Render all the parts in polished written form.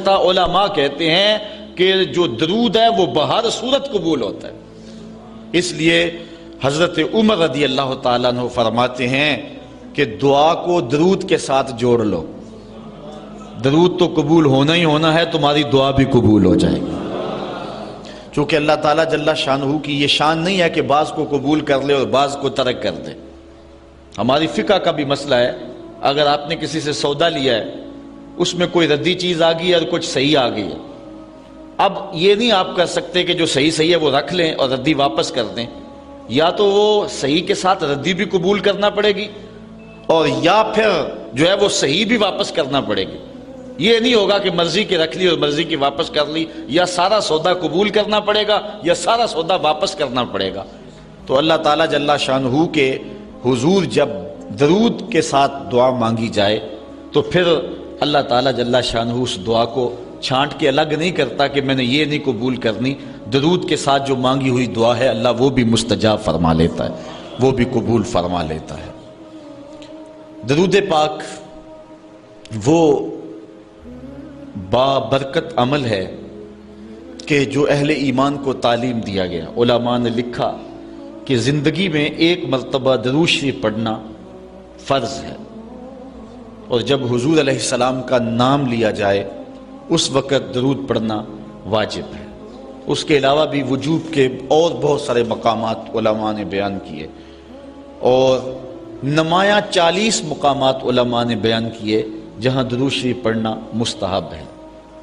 سکتا. علماء کہتے ہیں کہ جو درود ہے وہ بہر صورت قبول ہوتا ہے. اس لیے حضرت عمر رضی اللہ تعالیٰ عنہ فرماتے ہیں کہ دعا کو درود کے ساتھ جوڑ لو. درود تو قبول ہونا ہی ہونا ہے، تمہاری دعا بھی قبول ہو جائے گی. چونکہ اللہ تعالیٰ جل شانہ کی یہ شان نہیں ہے کہ بعض کو قبول کر لے اور بعض کو ترک کر دے. ہماری فقہ کا بھی مسئلہ ہے. اگر آپ نے کسی سے سودا لیا ہے، اس میں کوئی ردی چیز آ گئی اور کچھ صحیح آ گئی ہے، اب یہ نہیں آپ کر سکتے کہ جو صحیح ہے وہ رکھ لیں اور ردی واپس کر دیں. یا تو وہ صحیح کے ساتھ ردی بھی قبول کرنا پڑے گی، اور یا پھر جو ہے وہ صحیح بھی واپس کرنا پڑے گی. یہ نہیں ہوگا کہ مرضی کی رکھ لی اور مرضی کی واپس کر لی. یا سارا سودا قبول کرنا پڑے گا یا سارا سودا واپس کرنا پڑے گا. تو اللہ تعالیٰ جل شانہ کے حضور جب درود کے ساتھ دعا مانگی جائے تو پھر اللہ تعالیٰ جل شانہ اس دعا کو چھانٹ کے الگ نہیں کرتا کہ میں نے یہ نہیں قبول کرنی. درود کے ساتھ جو مانگی ہوئی دعا ہے اللہ وہ بھی مستجاب فرما لیتا ہے، وہ بھی قبول فرما لیتا ہے. درود پاک وہ بابرکت عمل ہے کہ جو اہل ایمان کو تعلیم دیا گیا. علماء نے لکھا کہ زندگی میں ایک مرتبہ درود شریف پڑھنا فرض ہے، اور جب حضور علیہ السلام کا نام لیا جائے اس وقت درود پڑھنا واجب ہے. اس کے علاوہ بھی وجوب کے اور بہت سارے مقامات علماء نے بیان کیے، اور نمایاں 40 مقامات علماء نے بیان کیے جہاں درود شریف پڑھنا مستحب ہے.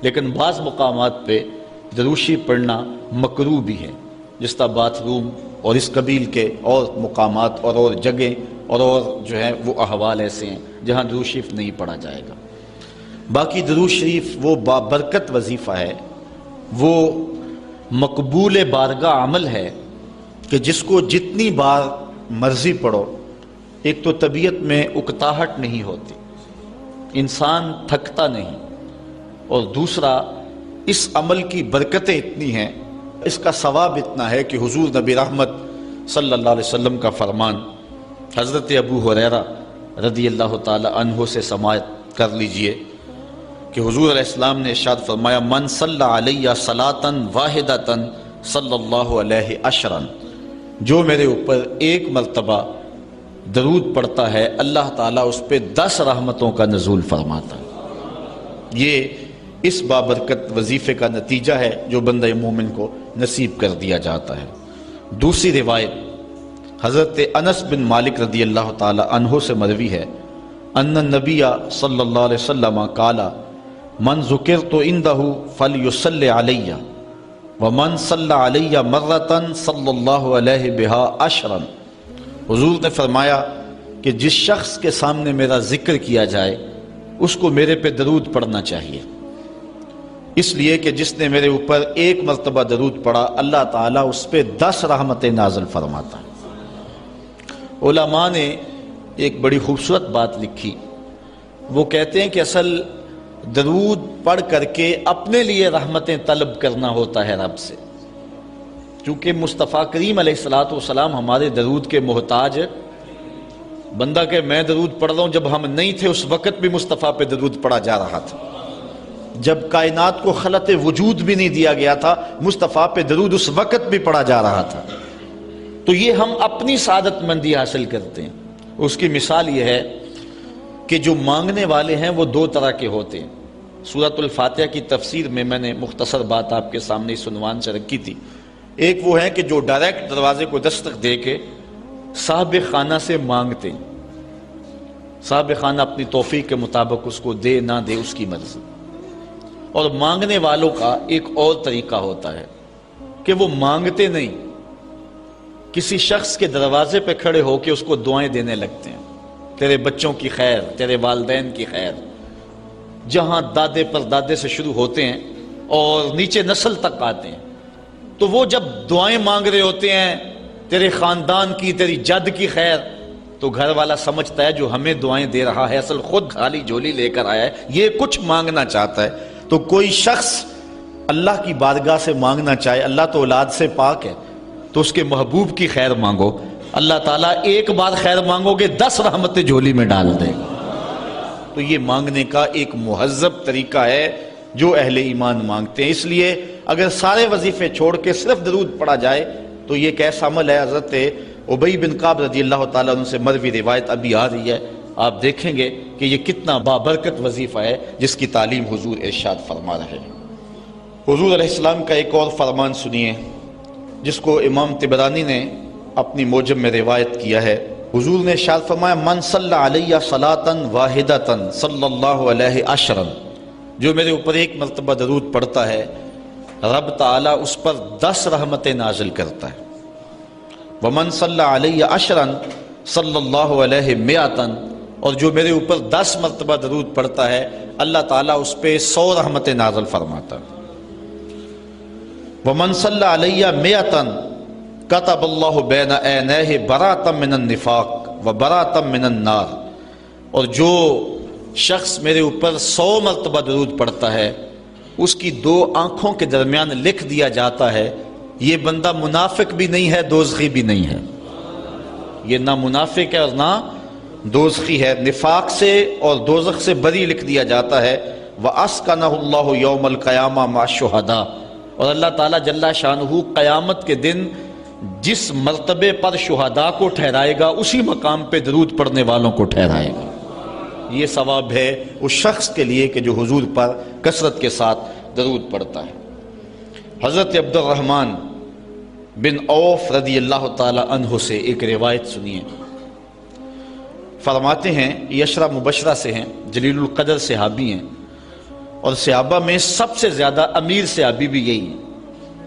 لیکن بعض مقامات پہ درود شریف پڑھنا مکروہ بھی ہے، جس طرح باتھ روم اور اس قبیل کے اور مقامات اور جگہیں اور جو ہے وہ احوال ایسے ہیں جہاں درود شریف نہیں پڑھا جائے گا. باقی درود شریف وہ بابرکت وظیفہ ہے، وہ مقبول بارگاہ عمل ہے کہ جس کو جتنی بار مرضی پڑھو، ایک تو طبیعت میں اکتاہٹ نہیں ہوتی، انسان تھکتا نہیں، اور دوسرا اس عمل کی برکتیں اتنی ہیں، اس کا ثواب اتنا ہے کہ حضور نبی رحمت صلی اللہ علیہ وسلم کا فرمان حضرت ابو ہریرہ رضی اللہ تعالی عنہ سے سماعت کر لیجئے کہ حضور علیہ السلام نے ارشاد فرمایا من صلی علیہ صلاۃ واحدۃ صلی اللہ علیہ عشرا، جو میرے اوپر ایک مرتبہ درود پڑھتا ہے اللہ تعالیٰ اس پہ 10 رحمتوں کا نزول فرماتا ہے. یہ اس بابرکت وظیفے کا نتیجہ ہے جو بندہ مومن کو نصیب کر دیا جاتا ہے. دوسری روایت حضرت انس بن مالک رضی اللہ تعالی عنہ سے مروی ہے ان النبی صلی اللہ علیہ وسلم قال من ذکرت عنده فلیصلی علی ومن صلی علی مرۃ صلی اللہ علیہ بها عشرا. حضور نے فرمایا کہ جس شخص کے سامنے میرا ذکر کیا جائے اس کو میرے پہ درود پڑھنا چاہیے، اس لیے کہ جس نے میرے اوپر ایک مرتبہ درود پڑھا اللہ تعالیٰ اس پہ 10 رحمتیں نازل فرماتا ہے. علماء نے ایک بڑی خوبصورت بات لکھی. وہ کہتے ہیں کہ اصل درود پڑھ کر کے اپنے لیے رحمتیں طلب کرنا ہوتا ہے رب سے، چونکہ مصطفیٰ کریم علیہ الصلوۃ والسلام ہمارے درود کے محتاج. بندہ کہ میں درود پڑھ رہا ہوں، جب ہم نہیں تھے اس وقت بھی مصطفیٰ پہ درود پڑھا جا رہا تھا. جب کائنات کو خلق وجود بھی نہیں دیا گیا تھا مصطفیٰ پہ درود اس وقت بھی پڑھا جا رہا تھا. تو یہ ہم اپنی سعادت مندی حاصل کرتے ہیں. اس کی مثال یہ ہے کہ جو مانگنے والے ہیں وہ 2 طرح کے ہوتے ہیں. سورۃ الفاتحہ کی تفسیر میں نے مختصر بات آپ کے سامنے اس عنوان سے رکھی تھی. ایک وہ ہے کہ جو ڈائریکٹ دروازے کو دستک دے کے صاحب خانہ سے مانگتے ہیں. صاحب خانہ اپنی توفیق کے مطابق اس کو دے نہ دے اس کی مرضی. اور مانگنے والوں کا ایک اور طریقہ ہوتا ہے کہ وہ مانگتے نہیں، کسی شخص کے دروازے پہ کھڑے ہو کے اس کو دعائیں دینے لگتے ہیں. تیرے بچوں کی خیر، تیرے والدین کی خیر، جہاں دادے پر دادے سے شروع ہوتے ہیں اور نیچے نسل تک آتے ہیں. تو وہ جب دعائیں مانگ رہے ہوتے ہیں تیرے خاندان کی، تیری جد کی خیر، تو گھر والا سمجھتا ہے جو ہمیں دعائیں دے رہا ہے اصل خود خالی جھولی لے کر آیا ہے، یہ کچھ مانگنا چاہتا ہے. تو کوئی شخص اللہ کی بارگاہ سے مانگنا چاہے، اللہ تو اولاد سے پاک ہے، تو اس کے محبوب کی خیر مانگو، اللہ تعالیٰ ایک بار خیر مانگو گے 10 رحمتیں جھولی میں ڈال دے گا. تو یہ مانگنے کا ایک مہذب طریقہ ہے جو اہل ایمان مانگتے ہیں۔ اس لیے اگر سارے وظیفے چھوڑ کے صرف درود پڑھا جائے تو یہ کیسا عمل ہے؟ حضرت ابی بن کعب رضی اللہ تعالیٰ عنہ سے مروی روایت ابھی آ رہی ہے، آپ دیکھیں گے کہ یہ کتنا بابرکت وظیفہ ہے جس کی تعلیم حضور ارشاد فرما رہے ہیں۔ حضور علیہ السلام کا ایک اور فرمان سنیے جس کو امام طبرانی نے اپنی موجم میں روایت کیا ہے۔ حضور نے ارشاد فرمایا من صلی علیہ صلاۃ واحدۃ صلی اللہ علیہ عشرا، جو میرے اوپر ایک مرتبہ درود پڑھتا ہے رب تعالیٰ اس پر 10 رحمتیں نازل کرتا ہے۔ ومن صلی علیہ عشرا صلی اللہ علیہ مئۃ، اور جو میرے اوپر 10 مرتبہ درود پڑھتا ہے اللہ تعالیٰ اس پہ 100 رحمتیں نازل فرماتا ہے۔ ومن صلی علیہ مئۃ کتب اللہ بین عینیہ براۃ من النفاق وبراۃ من النار، اور جو شخص میرے اوپر 100 مرتبہ درود پڑھتا ہے اس کی 2 آنکھوں کے درمیان لکھ دیا جاتا ہے یہ بندہ منافق بھی نہیں ہے دوزخی بھی نہیں ہے، یہ نہ منافق ہے اور نہ دوزخی ہے، نفاق سے اور دوزخ سے بری لکھ دیا جاتا ہے۔ وَأَسْكَنَهُ اللَّهُ يَوْمَ الْقِيَامَةِ مَعَ الشُّهَدَاءِ، اور اللہ تعالیٰ جل شانہ قیامت کے دن جس مرتبے پر شہداء کو ٹھہرائے گا اسی مقام پہ درود پڑھنے والوں کو ٹھہرائے گا۔ یہ ثواب ہے اس شخص کے لیے کہ جو حضور پر کثرت کے ساتھ درود پڑھتا ہے۔ حضرت عبد الرحمن بن عوف رضی اللہ تعالی عنہ سے ایک روایت سنیے، فرماتے ہیں یہ عشرہ مبشرہ سے ہیں، جلیل القدر صحابی ہیں، اور صحابہ میں سب سے زیادہ امیر صحابی بھی یہی ہیں۔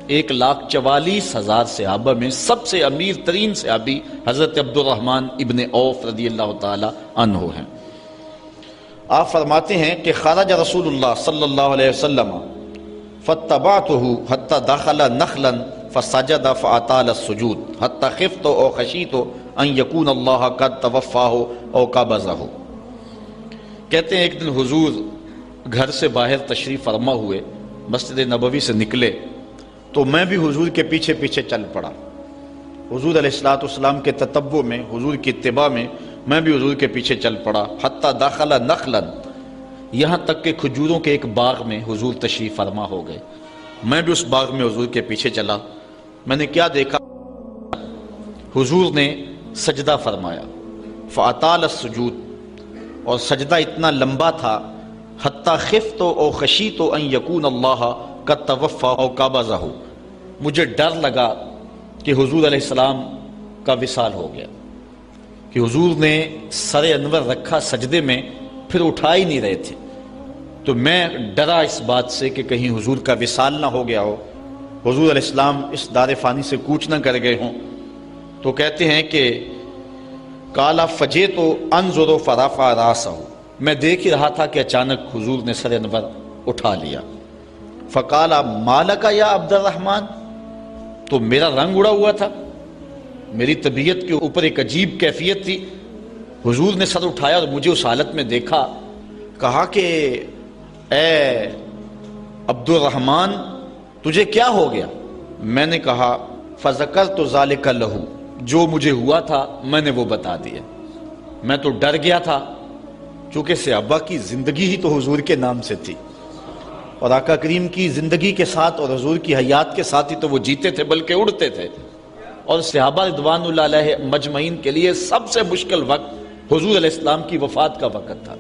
1,44,000 صحابہ میں سب سے امیر ترین صحابی حضرت عبد الرحمن ابن عوف رضی اللہ تعالی عنہ ہیں۔ آپ فرماتے ہیں کہ خرج رسول اللہ صلی اللہ علیہ وسلم فاتبعته حتى دخل نخلا فسجد فاطال السجود حتى خفت او خشیت ان يكون الله قد توفاه او قبضه۔ کہتے ہیں ایک دن حضور گھر سے باہر تشریف فرما ہوئے، مسجد نبوی سے نکلے تو میں بھی حضور کے پیچھے پیچھے چل پڑا، حضور علیہ الصلوۃ والسلام کے تتبع میں، حضور کی اتباع میں میں بھی حضور کے پیچھے چل پڑا۔ حتی داخل نخلا، یہاں تک کہ کھجوروں کے ایک باغ میں حضور تشریف فرما ہو گئے، میں بھی اس باغ میں حضور کے پیچھے چلا۔ میں نے کیا دیکھا؟ حضور نے سجدہ فرمایا، فاطال السجود، اور سجدہ اتنا لمبا تھا، حتی خفت او خشیت ان یکون اللہ قد توفی او قبضہ، مجھے ڈر لگا کہ حضور علیہ السلام کا وصال ہو گیا، کہ حضور نے سر انور رکھا سجدے میں پھر اٹھا ہی نہیں رہے تھے، تو میں ڈرا اس بات سے کہ کہیں حضور کا وصال نہ ہو گیا ہو، حضور علیہ السلام اس دار فانی سے کوچ نہ کر گئے ہوں۔ تو کہتے ہیں کہ قال فجئت انظر فرفع راسہ، میں دیکھ ہی رہا تھا کہ اچانک حضور نے سر انور اٹھا لیا۔ فقال مالک یا عبد الرحمن، تو میرا رنگ اڑا ہوا تھا، میری طبیعت کے اوپر ایک عجیب کیفیت تھی، حضور نے سر اٹھایا اور مجھے اس حالت میں دیکھا، کہا کہ اے عبد الرحمن تجھے کیا ہو گیا؟ میں نے کہا فذکرت ذالک لہ، جو مجھے ہوا تھا میں نے وہ بتا دیا، میں تو ڈر گیا تھا، چونکہ صحابہ کی زندگی ہی تو حضور کے نام سے تھی، اور آقا کریم کی زندگی کے ساتھ اور حضور کی حیات کے ساتھ ہی تو وہ جیتے تھے بلکہ اڑتے تھے، اور صحابہ رضوان اللہ علیہ مجمعین کے لیے سب سے مشکل وقت حضور علیہ السلام کی وفات کا وقت تھا،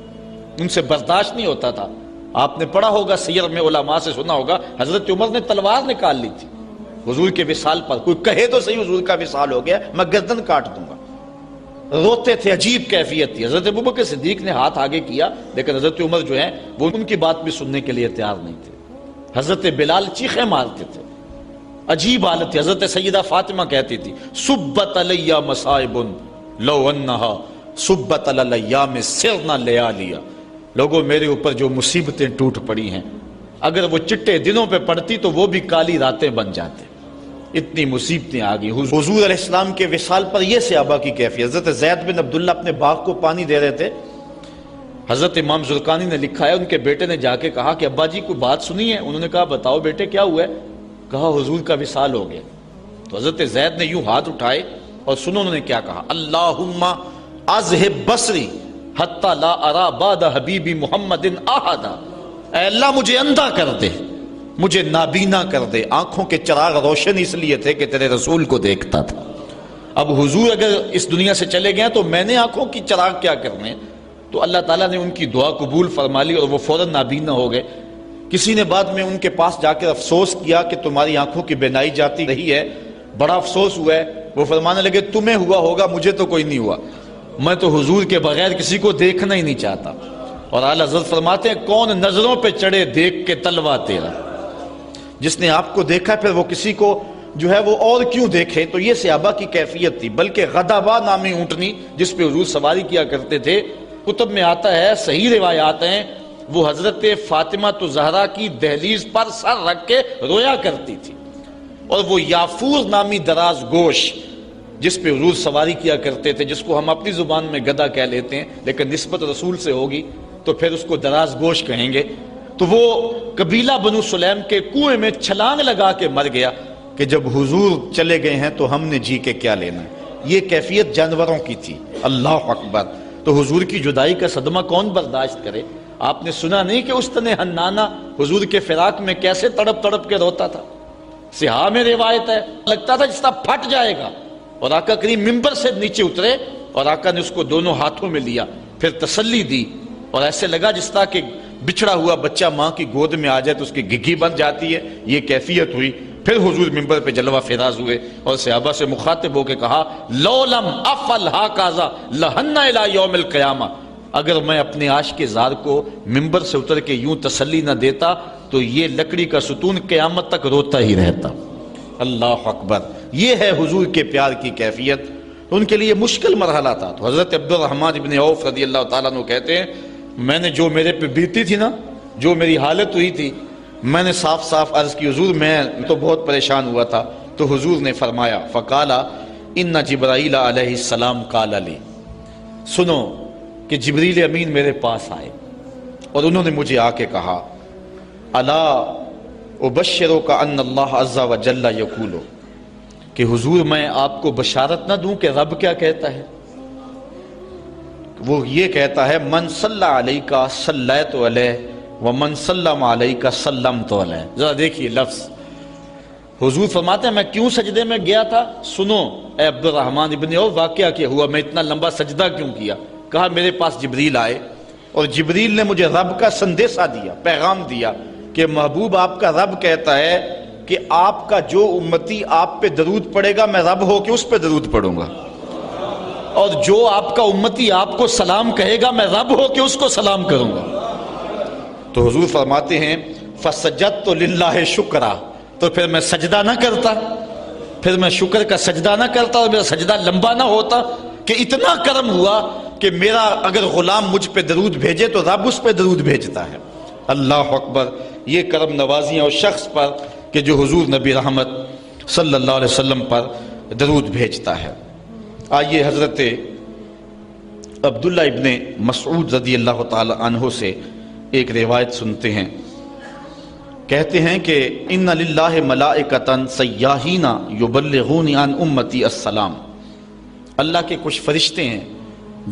ان سے برداشت نہیں ہوتا تھا۔ آپ نے پڑھا ہوگا سیر میں، علماء سے سنا ہوگا، حضرت عمر نے تلوار نکال لی تھی حضور کے وصال پر، کوئی کہے تو صحیح حضور کا وصال ہو گیا میں گردن کاٹ دوں گا، روتے تھے، عجیب کیفیت تھی۔ حضرت ابوبکر صدیق نے ہاتھ آگے کیا لیکن حضرت عمر جو ہیں وہ ان کی بات بھی سننے کے لیے تیار نہیں تھے۔ حضرت بلال چیخیں مارتے تھے، عجیب حالت تھی۔ حضرت سیدہ فاطمہ کہتی تھی سبت علی مصائب لو انہا سبت علی ایام سرنا لیالیا، لوگوں میرے اوپر جو مصیبتیں ٹوٹ پڑی ہیں اگر وہ چٹے دنوں پہ پڑتی تو وہ بھی کالی راتیں بن جاتے، اتنی مصیبتیں آ گئی۔ حضور علیہ السلام کے وصال پر یہ صحابہ کی کیفیت۔ حضرت زید بن عبداللہ اپنے باغ کو پانی دے رہے تھے، حضرت امام زرقانی نے لکھا ہے ان کے بیٹے نے جا کے کہا کہ ابا جی کوئی بات سنی ہے؟ انہوں نے کہا بتاؤ بیٹے کیا ہوا ہے؟ کہا حضور کا وصال ہو گیا۔ تو حضرت زید نے یوں ہاتھ اٹھائے اور سنو انہوں نے کیا کہا، اللہم اذہب بصری حتی لا ارا بعد حبیبی محمد احدا اے اللہ مجھے اندھا کر دے، مجھے نابینا کر دے۔ آنکھوں کے چراغ روشن اس لیے تھے کہ تیرے رسول کو دیکھتا تھا۔ اب حضور اگر اس دنیا سے چلے گئے تو میں نے آنکھوں کی چراغ کیا کرنے؟ تو اللہ تعالیٰ نے ان کی دعا قبول فرما لی اور وہ فوراً نابینا ہو گئے۔ کسی نے بعد میں ان کے پاس جا کر افسوس کیا کہ تمہاری آنکھوں کی بینائی جاتی رہی ہے، بڑا افسوس ہوا ہے۔ وہ فرمانے لگے تمہیں ہوا ہوگا، مجھے تو کوئی نہیں ہوا، میں تو حضور کے بغیر کسی کو دیکھنا ہی نہیں چاہتا۔ اور اعلیٰ حضرت فرماتے ہیں کون نظروں پہ چڑھے دیکھ کے تلوا تیرا، جس نے آپ کو دیکھا پھر وہ کسی کو جو ہے وہ اور کیوں دیکھے؟ تو یہ صحابہ کی کیفیت تھی۔ بلکہ غدابہ نامی اونٹنی جس پہ حضور سواری کیا کرتے تھے، کتب میں آتا ہے، صحیح روایات ہیں، وہ حضرت فاطمہ تو زہرا کی دہلیز پر سر رکھ کے رویا کرتی تھی۔ اور وہ یافور نامی دراز گوش جس پہ حضور سواری کیا کرتے تھے، جس کو ہم اپنی زبان میں گدھا کہہ لیتے ہیں لیکن نسبت رسول سے ہوگی تو پھر اس کو دراز گوش کہیں گے، تو وہ قبیلہ بنو سلیم کے کنویں میں چھلانگ لگا کے مر گیا کہ جب حضور چلے گئے ہیں تو ہم نے جی کے کیا لینا۔ یہ کیفیت جانوروں کی تھی۔ اللہ اکبر۔ تو حضور کی جدائی کا صدمہ کون برداشت کرے؟ آپ نے سنا نہیں کہ استن حنانہ حضور کے فراق میں کیسے تڑپ تڑپ کے روتا تھا؟ صحاح میں روایت ہے، لگتا تھا جس طرح پھٹ جائے گا۔ اور آقا کریم ممبر سے نیچے اترے اور آقا نے اس کو دونوں ہاتھوں میں لیا، پھر تسلی دی، اور ایسے لگا جس طرح کہ بچھڑا ہوا بچہ ماں کی گود میں آ جائے تو اس کی گھگھی بن جاتی ہے، یہ کیفیت ہوئی۔ پھر حضور ممبر پہ جلوہ فراز ہوئے اور صحابہ سے مخاطب ہو کے کہا لو لم افعل ھکذا لھن الی یوم القیامہ، اگر میں اپنے عاشق زار کو ممبر سے اتر کے یوں تسلی نہ دیتا تو یہ لکڑی کا ستون قیامت تک روتا ہی رہتا۔ اللہ اکبر۔ یہ ہے حضور کے پیار کی کیفیت۔ تو ان کے لیے مشکل مرحلہ تھا۔ تو حضرت عبد الرحمن ابن عوف رضی اللہ تعالیٰ عنہ کہتے ہیں میں نے جو میرے پہ بیتی تھی نا، جو میری حالت ہوئی تھی، میں نے صاف صاف عرض کی حضور میں تو بہت پریشان ہوا تھا۔ تو حضور نے فرمایا فقالا ان جبرائیل علیہ السلام قال لی، سنو کہ جبریل امین میرے پاس آئے اور انہوں نے مجھے آ کے کہا الا ابشرک ان اللہ عز وجل یقول، کہ حضور میں آپ کو بشارت نہ دوں کہ رب کیا کہتا ہے؟ وہ یہ کہتا ہے من صلی علیک صلیت علیہ ومن سلم علیک سلمت علیہ۔ ذرا دیکھیے لفظ، حضور فرماتے ہیں میں کیوں سجدے میں گیا تھا؟ سنو اے عبد الرحمن ابن عوف واقعہ کیا ہوا، میں اتنا لمبا سجدہ کیوں کیا؟ کہا میرے پاس جبریل آئے اور جبریل نے مجھے رب کا سندیسہ دیا، پیغام دیا کہ محبوب آپ کا رب کہتا ہے کہ آپ کا جو امتی آپ پہ درود پڑے گا میں رب ہو کے اس پہ درود پڑھوں گا، اور جو آپ کا امتی آپ کو سلام کہے گا میں رب ہو کے اس کو سلام کروں گا۔ تو حضور فرماتے ہیں فسجدت للہ شکرا، تو پھر میں سجدہ نہ کرتا، پھر میں شکر کا سجدہ نہ کرتا اور میرا سجدہ لمبا نہ ہوتا کہ اتنا کرم ہوا کہ میرا اگر غلام مجھ پہ درود بھیجے تو رب اس پہ درود بھیجتا ہے۔ اللہ اکبر۔ یہ کرم نوازیاں اس شخص پر کہ جو حضور نبی رحمت صلی اللہ علیہ وسلم پر درود بھیجتا ہے۔ آئیے حضرت عبداللہ ابن مسعود رضی اللہ تعالی عنہ سے ایک روایت سنتے ہیں۔ کہتے ہیں کہ ان للہ ملائکۃ سیاحین یبلغون عن امتی السلام، اللہ کے کچھ فرشتے ہیں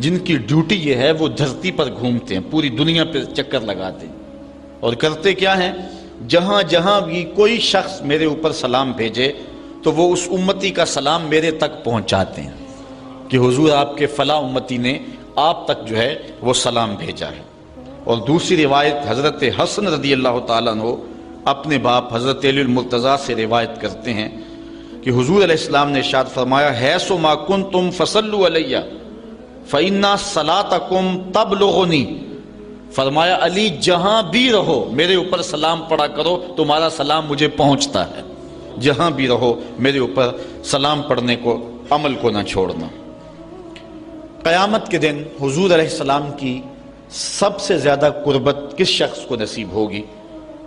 جن کی ڈیوٹی یہ ہے وہ دھرتی پر گھومتے ہیں، پوری دنیا پہ چکر لگاتے ہیں، اور کرتے کیا ہیں؟ جہاں جہاں بھی کوئی شخص میرے اوپر سلام بھیجے تو وہ اس امتی کا سلام میرے تک پہنچاتے ہیں کہ حضور آپ کے فلاں امتی نے آپ تک جو ہے وہ سلام بھیجا ہے۔ اور دوسری روایت حضرت حسن رضی اللہ تعالیٰ عنہ اپنے باپ حضرت علی المرتضیٰ سے روایت کرتے ہیں کہ حضور علیہ السلام نے ارشاد فرمایا حیث ما کنتم فصلوا علیہ فإن صلاتکم تبلغنی، فرمایا علی جہاں بھی رہو میرے اوپر سلام پڑھا کرو، تمہارا سلام مجھے پہنچتا ہے۔ جہاں بھی رہو میرے اوپر سلام پڑھنے کو، عمل کو نہ چھوڑنا۔ قیامت کے دن حضور علیہ السلام کی سب سے زیادہ قربت کس شخص کو نصیب ہوگی؟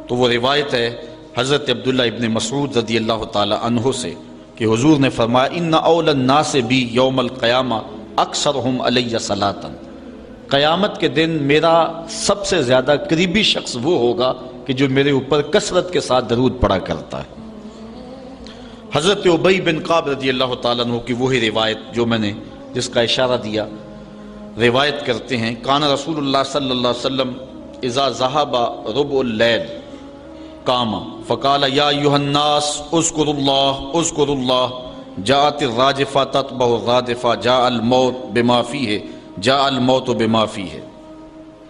تو وہ روایت ہے حضرت عبداللہ ابن مسعود رضی اللہ تعالی عنہ سے کہ حضور نے فرمایا ان اول الناس بی یوم القیامہ اکثرہم علی صلاۃ، قیامت کے دن میرا سب سے زیادہ قریبی شخص وہ ہوگا کہ جو میرے اوپر کثرت کے ساتھ درود پڑھا کرتا ہے۔ حضرت ابی بن کعب رضی اللہ تعالیٰ عنہ کی وہی روایت جو میں نے جس کا اشارہ دیا، روایت کرتے ہیں کان رسول اللہ صلی اللہ علیہ وسلم اذا ذهب ربع اللیل قام فقال یا ایھا الناس اذکروا اللہ جاءت الراجفہ تتبع الرادفہ جاء الموت بما فیہ جاء الموت بما فیہ۔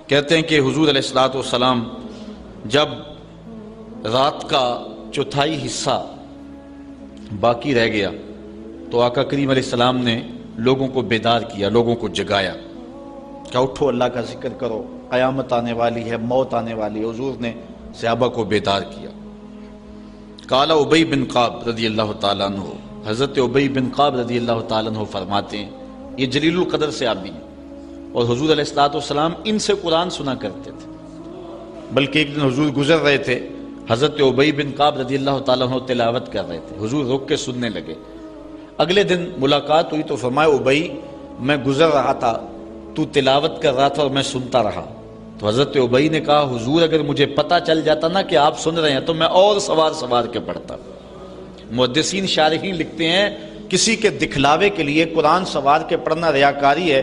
کہتے ہیں کہ حضور علیہ الصلوۃ والسلام جب رات کا چوتھائی حصہ باقی رہ گیا تو آقا کریم علیہ السلام نے لوگوں کو بیدار کیا، لوگوں کو جگایا کہ اٹھو اللہ کا ذکر کرو، قیامت آنے والی ہے، موت آنے والی ہے۔ حضور نے صحابہ کو بیدار کیا۔ قال ابی بن کعب رضی اللہ تعالیٰ عنہ، حضرت ابی بن کعب رضی اللہ تعالیٰ عنہ فرماتے ہیں، یہ جلیل القدر صحابی ہیں اور حضور علیہ الصلوۃ والسلام ان سے قرآن سنا کرتے تھے۔ بلکہ ایک دن حضور گزر رہے تھے، حضرت ابی بن کعب رضی اللہ تعالیٰ عنہ تلاوت کر رہے تھے، حضور رک کے سننے لگے۔ اگلے دن ملاقات ہوئی تو فرمایا ابی میں گزر رہا تھا، تو تلاوت کر رہا تھا اور میں سنتا رہا۔ تو حضرت ابی نے کہا حضور اگر مجھے پتہ چل جاتا نا کہ آپ سن رہے ہیں تو میں اور سوار کے پڑھتا۔ محدثین شارحین لکھتے ہیں کسی کے دکھلاوے کے لیے قرآن سوار کے پڑھنا ریاکاری ہے،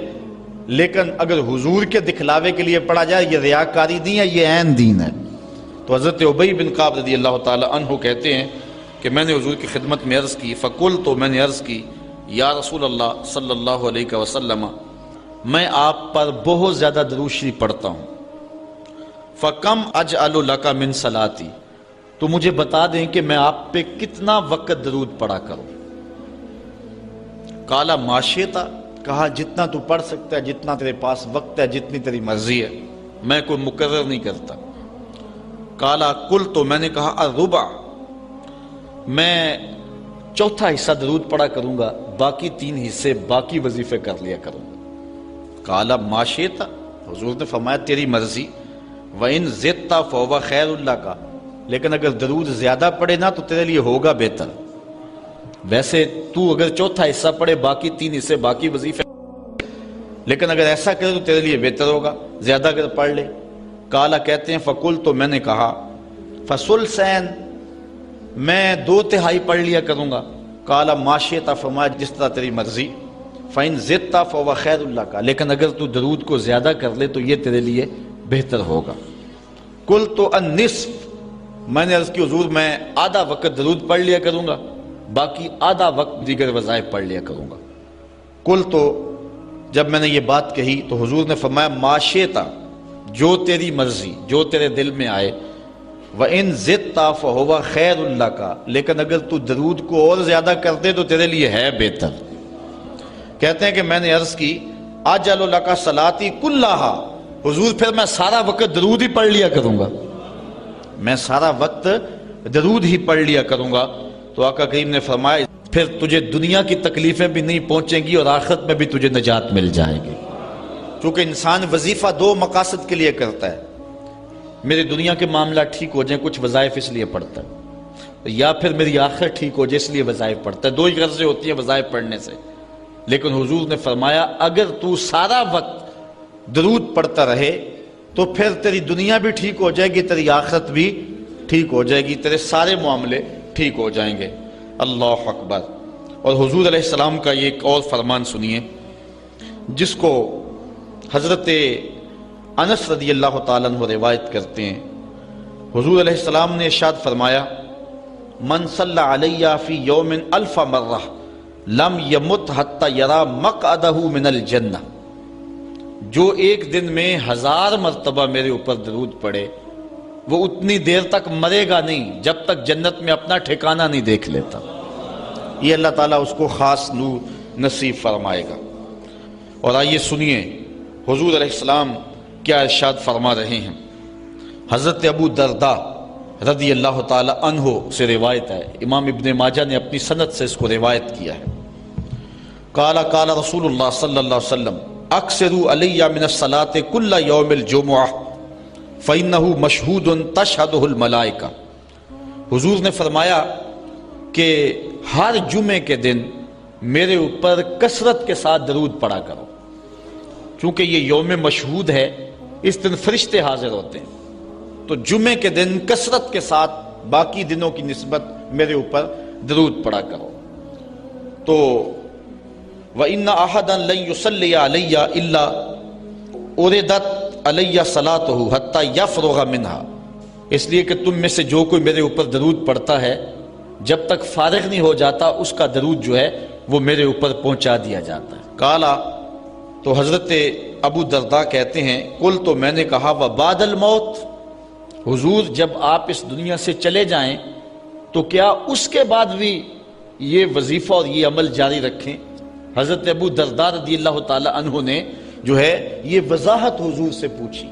لیکن اگر حضور کے دکھلاوے کے لیے پڑھا جائے یہ ریاکاری نہیں ہے، یہ عین دین ہے۔ تو حضرت ابی بن کعب رضی اللہ تعالی عنہ کہتے ہیں کہ میں نے حضور کی خدمت میں عرض کی، فقلت تو میں نے عرض کی یا رسول اللہ صلی اللہ علیہ وسلم میں آپ پر بہت زیادہ درود شریف پڑھتا ہوں، فکم اجعل لک من صلاتی، تو مجھے بتا دیں کہ میں آپ پہ کتنا وقت درود پڑھا کروں۔ قال ما شئت، کہا جتنا تو پڑھ سکتا ہے، جتنا تیرے پاس وقت ہے، جتنی تیری مرضی ہے، میں کوئی مقرر نہیں کرتا۔ قال قلت، تو میں نے کہا الربع، میں چوتھا حصہ درود پڑھا کروں گا، باقی 3 حصے باقی وظیفے کر لیا کروں گا۔ قال ما شئت، حضور نے فرمایا تیری مرضی، وَإِن زِدْتَ فَهُوَ خَيْرٌ لَكَ، لیکن اگر درود زیادہ پڑھے نا تو تیرے لیے ہوگا بہتر۔ ویسے تو اگر چوتھا حصہ پڑھے باقی 3 حصے باقی وظیفے، لیکن اگر ایسا کرے تو تیرے لیے بہتر ہوگا، زیادہ اگر پڑھ لے۔ قال کہتے ہیں فقل، تو میں نے کہا فثلثین، میں 2/3 پڑھ لیا کروں گا۔ قال ما شئت، فرمایا جس طرح تیری مرضی، فَإِن زِدْتَ فَهُوَ خَيْرٌ لَكَ، لیکن اگر تو درود کو زیادہ کر لے تو یہ تیرے لیے بہتر ہوگا۔ قلت النصف، میں نے عرض کی حضور میں آدھا وقت درود پڑھ لیا کروں گا، باقی آدھا وقت دیگر وظائف پڑھ لیا کروں گا۔ قلت، جب میں نے یہ بات کہی تو حضور نے فرمایا ما شئت، جو تیری مرضی، جو تیرے دل میں آئے، وَإِن زِدْتَ فَهُوَ خَيْرٌ لَكَ، لیکن اگر تو درود کو اور زیادہ کر دے تو تیرے لیے ہے بہتر۔ کہتے ہیں کہ میں نے عرض کی اجعل لک صلاتی کلھا، حضور پھر میں سارا وقت درود ہی پڑھ لیا کروں گا، میں سارا وقت درود ہی پڑھ لیا کروں گا۔ تو آقا کریم نے فرمایا پھر تجھے دنیا کی تکلیفیں بھی نہیں پہنچیں گی اور آخرت میں بھی تجھے نجات مل جائے گی، کیونکہ انسان وظیفہ 2 مقاصد کے لیے کرتا ہے، میری دنیا کے معاملہ ٹھیک ہو جائیں کچھ وظائف اس لیے پڑھتا ہے، یا پھر میری آخرت ٹھیک ہو جائے اس لیے وظائف پڑھتا ہے، 2 ہی غرضیں ہوتی ہیں وظائف پڑھنے سے۔ لیکن حضور نے فرمایا اگر تو سارا وقت درود پڑھتا رہے تو پھر تیری دنیا بھی ٹھیک ہو جائے گی، تیری آخرت بھی ٹھیک ہو جائے گی، تیرے سارے معاملے ٹھیک ہو جائیں گے۔ اللہ اکبر۔ اور حضور علیہ السلام کا یہ ایک اور فرمان سنیے جس کو حضرت انس رضی اللہ تعالیٰ عنہ روایت کرتے ہیں۔ حضور علیہ السلام نے ارشاد فرمایا من صلی علیہ فی یوم 1000 مرہ لم یمت حتی یرا مقعدہ من الجنہ، جو ایک دن میں 1000 مرتبہ میرے اوپر درود پڑے وہ اتنی دیر تک مرے گا نہیں جب تک جنت میں اپنا ٹھکانہ نہیں دیکھ لیتا۔ یہ اللہ تعالیٰ اس کو خاص نور نصیب فرمائے گا۔ اور آئیے سنیے حضور علیہ السلام کیا ارشاد فرما رہے ہیں۔ حضرت ابو درداء رضی اللہ تعالی عنہ سے روایت ہے، امام ابن ماجہ نے اپنی سند سے اس کو روایت کیا ہے۔ قال قال رسول اللہ صلی اللہ علیہ وسلم اکثروا علی من الصلاۃ کل یوم الجمعہ فإنہ مشہود تشہدہ الملائکہ۔ حضور نے فرمایا کہ ہر جمعے کے دن میرے اوپر کثرت کے ساتھ درود پڑھا کرو، چونکہ یہ یوم مشہود ہے، اس دن فرشتے حاضر ہوتے ہیں، تو جمعے کے دن کثرت کے ساتھ باقی دنوں کی نسبت میرے اوپر درود پڑھا کرو۔ تو وَإِنَّ أَحَدًا لَن يُصَلِّيَ عَلَيَّ إِلَّا أُرِدَتْ علیہ صلاتہ حتی یفرغ منہا، اس لیے کہ تم میں سے جو کوئی میرے اوپر درود پڑھتا ہے جب تک فارغ نہیں ہو جاتا اس کا درود جو ہے وہ میرے اوپر پہنچا دیا جاتا ہے۔ کالا، تو حضرت ابو درداء کہتے ہیں قل، تو میں نے کہا وبعد الموت، حضور جب آپ اس دنیا سے چلے جائیں تو کیا اس کے بعد بھی یہ وظیفہ اور یہ عمل جاری رکھیں؟ حضرت ابو درداء رضی اللہ تعالی عنہ نے جو ہے یہ وضاحت حضور سے پوچھی،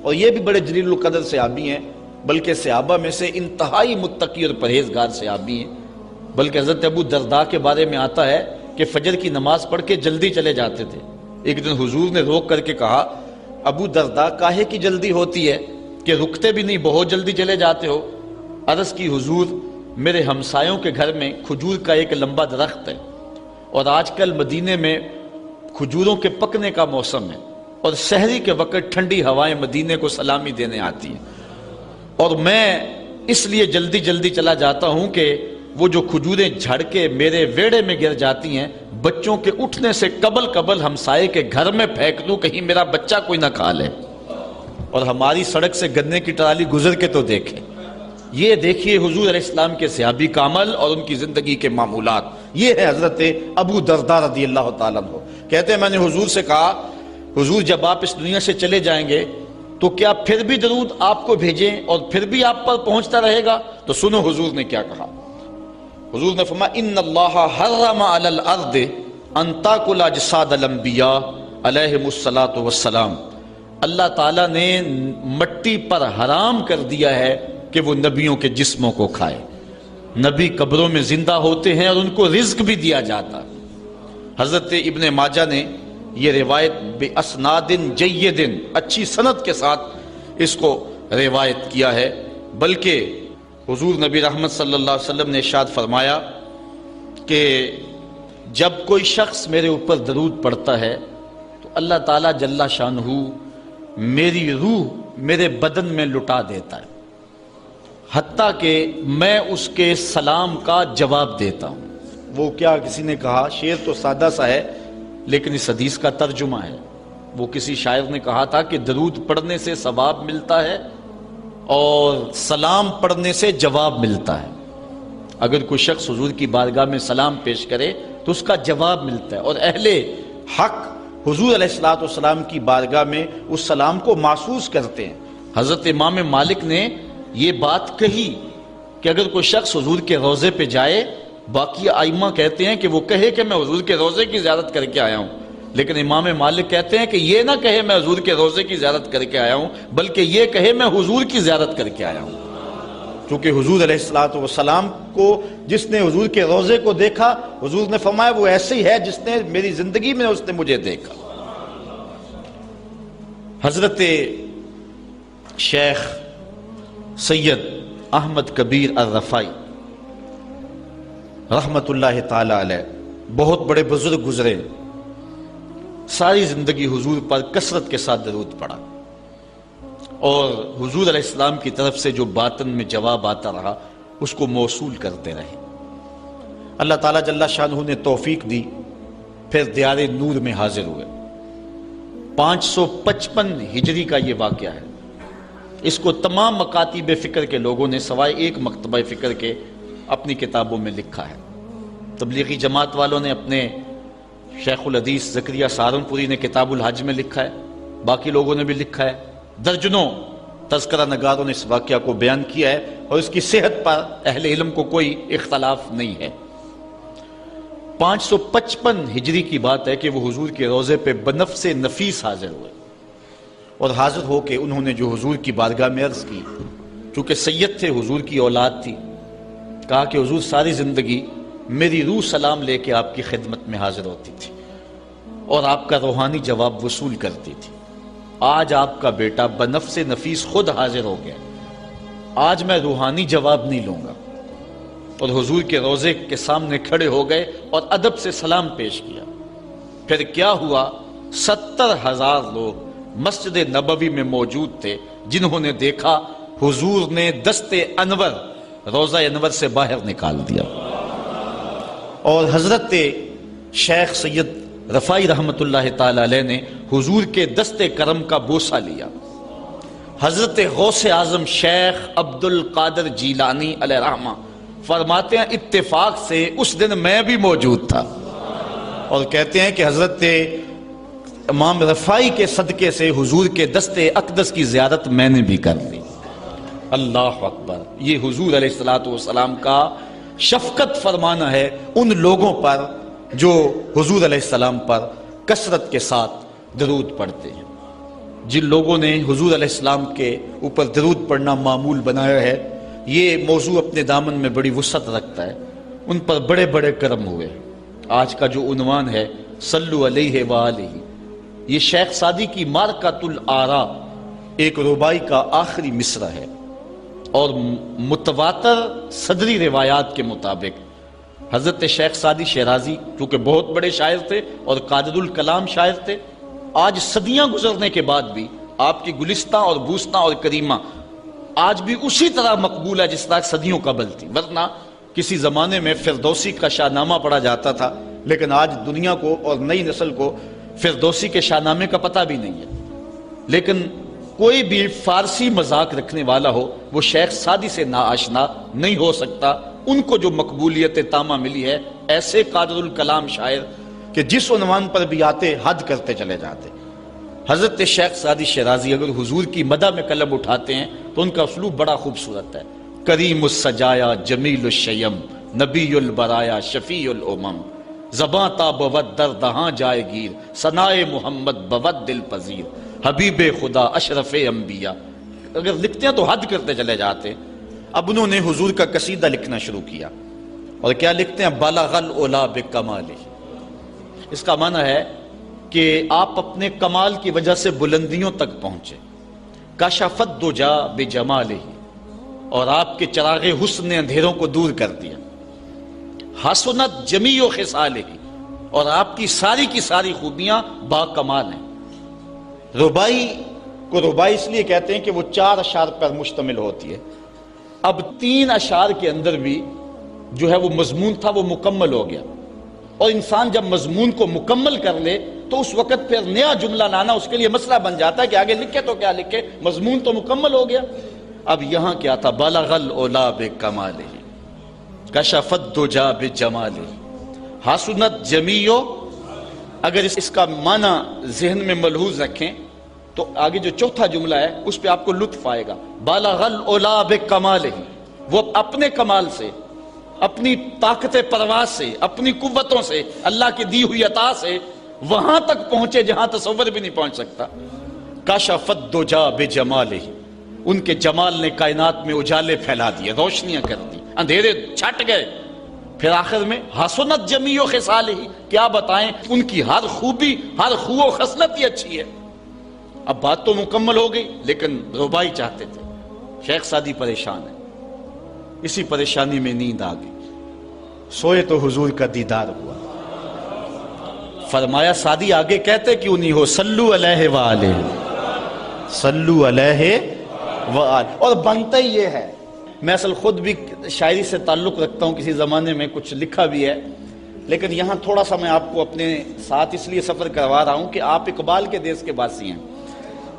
اور یہ بھی بڑے جلیل القدر صحابی ہیں، بلکہ صحابہ میں سے انتہائی متقی اور پرہیزگار صحابی ہیں۔ بلکہ حضرت ابو درداء کے بارے میں آتا ہے کہ فجر کی نماز پڑھ کے جلدی چلے جاتے تھے۔ ایک دن حضور نے روک کر کے کہا ابو درداء کاہے کی جلدی ہوتی ہے کہ رکتے بھی نہیں، بہت جلدی چلے جاتے ہو؟ عرض کی حضور میرے ہمسایوں کے گھر میں کھجور کا ایک لمبا درخت ہے، اور آج کل مدینے میں کھجوروں کے پکنے کا موسم ہے، اور سحری کے وقت ٹھنڈی ہوائیں مدینے کو سلامی دینے آتی ہیں، اور میں اس لیے جلدی جلدی چلا جاتا ہوں کہ وہ جو کھجوریں جھڑ کے میرے ویڑے میں گر جاتی ہیں بچوں کے اٹھنے سے قبل ہمسائے کے گھر میں پھینک دوں، کہیں میرا بچہ کوئی نہ کھا لے۔ اور ہماری سڑک سے گنے کی ٹرالی گزر کے تو دیکھیں، یہ دیکھیے حضور علیہ السلام کے صحابی کا عمل اور ان کی زندگی کے معمولات۔ یہ ہے حضرت ابو درداء رضی اللہ تعالیٰ عنہ، کہتے ہیں میں نے حضور سے کہا حضور جب آپ اس دنیا سے چلے جائیں گے تو کیا پھر بھی درود آپ کو بھیجیں اور پھر بھی آپ پر پہنچتا رہے گا؟ تو سنو حضور نے کیا کہا۔ حضور نے فرمایا ان اللہ حرم علی الارض ان تاکل اجساد الانبیاء علیہم الصلاۃ والسلام، اللہ تعالیٰ نے مٹی پر حرام کر دیا ہے کہ وہ نبیوں کے جسموں کو کھائے۔ نبی قبروں میں زندہ ہوتے ہیں اور ان کو رزق بھی دیا جاتا۔ حضرت ابن ماجہ نے یہ روایت بے اسناد جید، اچھی سند کے ساتھ اس کو روایت کیا ہے، بلکہ حضور نبی رحمت صلی اللہ علیہ وسلم نے ارشاد فرمایا کہ جب کوئی شخص میرے اوپر درود پڑھتا ہے تو اللہ تعالیٰ جل شانہ میری روح میرے بدن میں لٹا دیتا ہے، حتیٰ کہ میں اس کے سلام کا جواب دیتا ہوں۔ وہ کیا کسی نے کہا، شعر تو سادہ سا ہے لیکن اس حدیث کا ترجمہ ہے۔ وہ کسی شاعر نے کہا تھا کہ درود پڑھنے سے ثواب ملتا ہے اور سلام پڑھنے سے جواب ملتا ہے۔ اگر کوئی شخص حضور کی بارگاہ میں سلام پیش کرے تو اس کا جواب ملتا ہے، اور اہل حق حضور علیہ السلام کی بارگاہ میں اس سلام کو محسوس کرتے ہیں۔ حضرت امام مالک نے یہ بات کہی کہ اگر کوئی شخص حضور کے روضے پہ جائے، باقی ائمہ کہتے ہیں کہ وہ کہے کہ میں حضور کے روضے کی زیارت کر کے آیا ہوں، لیکن امام مالک کہتے ہیں کہ یہ نہ کہے میں حضور کے روضے کی زیارت کر کے آیا ہوں، بلکہ یہ کہے میں حضور کی زیارت کر کے آیا ہوں، کیونکہ حضور علیہ السلام کو جس نے حضور کے روضے کو دیکھا، حضور نے فرمایا وہ ایسے ہی ہے جس نے میری زندگی میں اس نے مجھے دیکھا۔ حضرت شیخ سید احمد کبیر الرفائی رحمت اللہ تعالی علیہ بہت بڑے بزرگ گزرے، ساری زندگی حضور پر کثرت کے ساتھ درود پڑھا، اور حضور علیہ السلام کی طرف سے جو باطن میں جواب آتا رہا اس کو موصول کرتے رہے۔ اللہ تعالیٰ جل شانہ نے توفیق دی، پھر دیار نور میں حاضر ہوئے۔ 555 ہجری کا یہ واقعہ ہے۔ اس کو تمام مکاتب فکر کے لوگوں نے سوائے ایک مکتبہ فکر کے اپنی کتابوں میں لکھا ہے۔ تبلیغی جماعت والوں نے اپنے شیخ الحدیث زکریا سہارنپوری نے کتاب الحج میں لکھا ہے، باقی لوگوں نے بھی لکھا ہے، درجنوں تذکرہ نگاروں نے اس واقعہ کو بیان کیا ہے، اور اس کی صحت پر اہل علم کو کوئی اختلاف نہیں ہے۔ 555 ہجری کی بات ہے کہ وہ حضور کے روضے پہ بنفس نفیس حاضر ہوئے، اور حاضر ہو کے انہوں نے جو حضور کی بارگاہ میں عرض کی، چونکہ سید تھے، حضور کی اولاد تھی، کہا کہ حضور ساری زندگی میری روح سلام لے کے آپ کی خدمت میں حاضر ہوتی تھی اور آپ کا روحانی جواب وصول کرتی تھی۔ آج آپ کا بیٹا بنفس نفیس خود حاضر ہو گیا، آج میں روحانی جواب نہیں لوں گا، اور حضور کے روضے کے سامنے کھڑے ہو گئے اور ادب سے سلام پیش کیا۔ پھر کیا ہوا، 70,000 لوگ مسجد نبوی میں موجود تھے جنہوں نے دیکھا حضور نے دست انور روضہ انور سے باہر نکال دیا، اور حضرت شیخ سید رفائی رحمت اللہ تعالی علیہ نے حضور کے دست کرم کا بوسہ لیا۔ حضرت غوث اعظم شیخ عبد القادر جیلانی علیہ رحمہ فرماتے ہیں اتفاق سے اس دن میں بھی موجود تھا، اور کہتے ہیں کہ حضرت امام رفاعی کے صدقے سے حضور کے دست اقدس کی زیارت میں نے بھی کر لی۔ اللہ اکبر! یہ حضور علیہ السلام کا شفقت فرمانا ہے ان لوگوں پر جو حضور علیہ السلام پر کثرت کے ساتھ درود پڑھتے ہیں۔ جن لوگوں نے حضور علیہ السلام کے اوپر درود پڑھنا معمول بنایا ہے، یہ موضوع اپنے دامن میں بڑی وسعت رکھتا ہے، ان پر بڑے بڑے کرم ہوئے۔ آج کا جو عنوان ہے صلو علیہ وآلہ، یہ شیخ سعدی کی مارکۃ الآراء ایک ربائی کا آخری مصرع ہے، اور متواتر صدری روایات کے مطابق حضرت شیخ سعدی شیرازی کیونکہ بہت بڑے شاعر تھے اور قادر الکلام شاعر تھے، آج صدیاں گزرنے کے بعد بھی آپ کی گلستہ اور بوستہ اور کریمہ آج بھی اسی طرح مقبول ہے جس طرح صدیوں قبل تھی۔ ورنہ کسی زمانے میں فردوسی کا شاہ نامہ پڑھا جاتا تھا، لیکن آج دنیا کو اور نئی نسل کو فردوسی کے شاہ نامے کا پتہ بھی نہیں ہے۔ لیکن کوئی بھی فارسی مذاق رکھنے والا ہو وہ شیخ سعدی سے ناآشنا نہیں ہو سکتا۔ ان کو جو مقبولیت تامہ ملی ہے، ایسے قادر الکلام شاعر کہ جس عنوان پر بھی آتے حد کرتے چلے جاتے۔ حضرت شیخ سعدی شیرازی اگر حضور کی مدح میں قلم اٹھاتے ہیں تو ان کا اسلوب بڑا خوبصورت ہے۔ کریم السجایا جمیل الشیم نبی البرایا شفیع الامم، زباں تا بود در دہاں جائے گیر ثنائے محمد بود دل پذیر، حبیب خدا اشرف انبیاء۔ اگر لکھتے ہیں تو حد کرتے چلے جاتے۔ اب انہوں نے حضور کا قصیدہ لکھنا شروع کیا، اور کیا لکھتے ہیں؟ بلغ العلا بکمالہ۔ اس کا معنی ہے کہ آپ اپنے کمال کی وجہ سے بلندیوں تک پہنچے۔ کشف الدجا بجمالہ، اور آپ کے چراغ حسن نے اندھیروں کو دور کر دیا۔ حسنت جمیع خصالہ، اور آپ کی ساری خوبیاں با کمال ہیں۔ ربائی کو ربائی اس لیے کہتے ہیں کہ وہ 4 اشعار پر مشتمل ہوتی ہے۔ اب 3 اشعار کے اندر بھی جو ہے وہ مضمون تھا، وہ مکمل ہو گیا، اور انسان جب مضمون کو مکمل کر لے تو اس وقت پھر نیا جملہ لانا اس کے لیے مسئلہ بن جاتا ہے کہ آگے لکھے تو کیا لکھے، مضمون تو مکمل ہو گیا۔ اب یہاں کیا تھا؟ بلغ العلا بکمالہ کشف الدجا بجمالہ حسنت جمیع۔ اگر اس کا معنی ذہن میں ملحوظ رکھیں تو آگے جو چوتھا جملہ ہے اس پہ آپ کو لطف آئے گا۔ بالغ العلا بکمالہ، وہ اپنے کمال سے، اپنی طاقت پرواز سے، اپنی قوتوں سے، اللہ کی دی ہوئی عطا سے وہاں تک پہنچے جہاں تصور بھی نہیں پہنچ سکتا۔ کشف الدجا بجمالہ، ان کے جمال نے کائنات میں اجالے پھیلا دیے، روشنیاں کر دی، اندھیرے چھٹ گئے۔ پھر آخر میں حسنت جمیع خصالہ، کیا بتائیں، ان کی ہر خوبی، ہر خو و خصلت ہی اچھی ہے۔ اب بات تو مکمل ہو گئی، لیکن ربائی چاہتے تھے۔ شیخ سعدی پریشان ہے، اسی پریشانی میں نیند آ گئی، سوئے تو حضور کا دیدار ہوا۔ فرمایا سعدی آگے کہتے کیوں نہیں ہو؟ صلو علیہ وآلہ، صلو علیہ وآلہ۔ اور بنتا ہی یہ ہے، میں اصل خود بھی شاعری سے تعلق رکھتا ہوں، کسی زمانے میں کچھ لکھا بھی ہے، لیکن یہاں تھوڑا سا میں آپ کو اپنے ساتھ اس لیے سفر کروا رہا ہوں کہ آپ اقبال کے دیس کے باسی ہیں،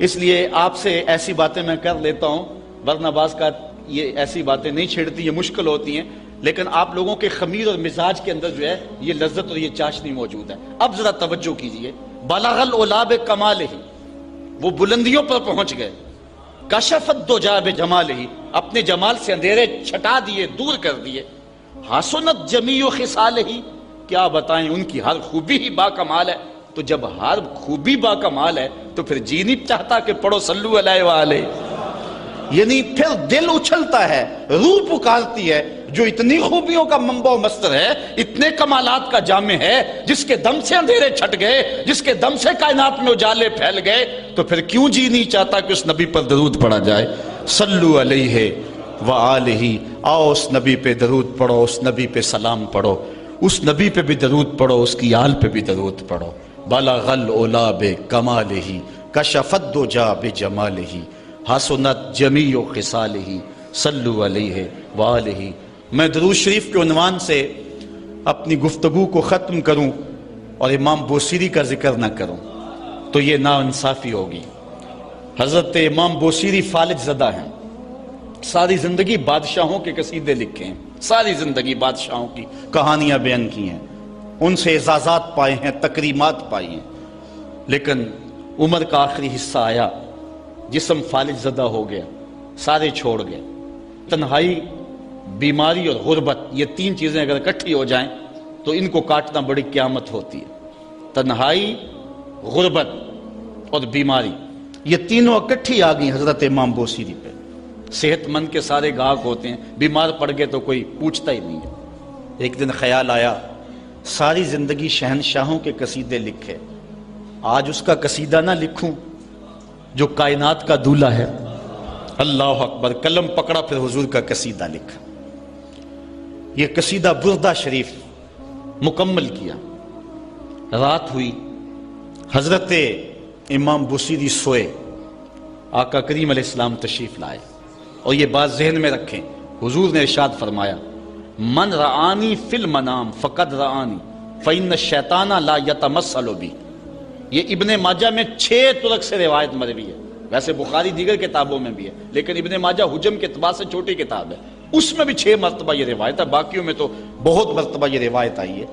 اس لیے آپ سے ایسی باتیں میں کر لیتا ہوں، ورنہ بعض کا یہ ایسی باتیں نہیں چھیڑتی، یہ مشکل ہوتی ہیں، لیکن آپ لوگوں کے خمیر اور مزاج کے اندر جو ہے یہ لذت اور یہ چاشنی موجود ہے۔ اب ذرا توجہ کیجئے۔ بلغ العلا بکمالہ، وہ بلندیوں پر پہنچ گئے۔ کشف الدجا بجمالہ، اپنے جمال سے اندھیرے چھٹا دیے، دور کر دیے۔ حسنت جمیع خصالہ، کیا بتائیں، ان کی ہر خوبی ہی با کمال ہے۔ تو جب ہر خوبی با کمال ہے تو پھر جی نہیں چاہتا کہ پڑھو صلو علیہ وآلہ، یعنی پھر دل اچھلتا ہے، روح پکارتی ہے، جو اتنی خوبیوں کا منبع و مصدر ہے، اتنے کمالات کا جامع ہے، جس کے دم سے اندھیرے چھٹ گئے، جس کے دم سے کائنات میں اجالے پھیل گئے، تو پھر کیوں جی نہیں چاہتا کہ اس نبی پر درود پڑھا جائے؟ صلو علیہ وآلہ، آؤ اس نبی پہ درود پڑھو، اس نبی پہ سلام پڑھو، اس نبی پہ بھی درود پڑھو، اس کی آل پہ بھی درود پڑھو۔ بلغ العلا بکمالہ کشف الدجا بجمالہ حسنت جمیع خصالہ صلو علیہ وآلہ۔ میں درود شریف کے عنوان سے اپنی گفتگو کو ختم کروں اور امام بوصیری کا ذکر نہ کروں، تو یہ ناانصافی ہوگی۔ حضرت امام بوصیری فالج زدہ ہیں، ساری زندگی بادشاہوں کے قصیدے لکھے ہیں، ساری زندگی بادشاہوں کی کہانیاں بیان کی ہیں، ان سے اعزازات پائے ہیں، تکریمات پائی ہیں، لیکن عمر کا آخری حصہ آیا، جسم فالج زدہ ہو گیا، سارے چھوڑ گئے۔ تنہائی، بیماری اور غربت، یہ تین چیزیں اگر اکٹھی ہو جائیں تو ان کو کاٹنا بڑی قیامت ہوتی ہے۔ تنہائی، غربت اور بیماری، یہ تینوں اکٹھی آ گئی حضرت امام بوصیری پہ۔ صحت مند کے سارے گاہک ہوتے ہیں، بیمار پڑ گئے تو کوئی پوچھتا ہی نہیں ہے۔ ایک دن خیال آیا، ساری زندگی شہنشاہوں کے قصیدے لکھے، آج اس کا قصیدہ نہ لکھوں جو کائنات کا دولہ ہے۔ اللہ اکبر، قلم پکڑا، پھر حضور کا قصیدہ لکھا۔ یہ قصیدہ بردہ شریف مکمل کیا۔ رات ہوئی، حضرت امام بوصیری سوئے، آقا کریم علیہ السلام تشریف لائے، اور یہ بات ذہن میں رکھیں، حضور نے ارشاد فرمایا، من رآنی فی المنام فقد رآنی فإن الشیطان لا یتمثل بی۔ یہ ابن ماجہ میں 6 طرق سے روایت مروی ہے، ویسے بخاری دیگر کتابوں میں بھی ہے، لیکن ابن ماجہ حجم کے اعتبار سے چھوٹی کتاب ہے، اس میں بھی 6 مرتبہ یہ روایت ہے، باقیوں میں تو بہت مرتبہ یہ روایت آئی ہے۔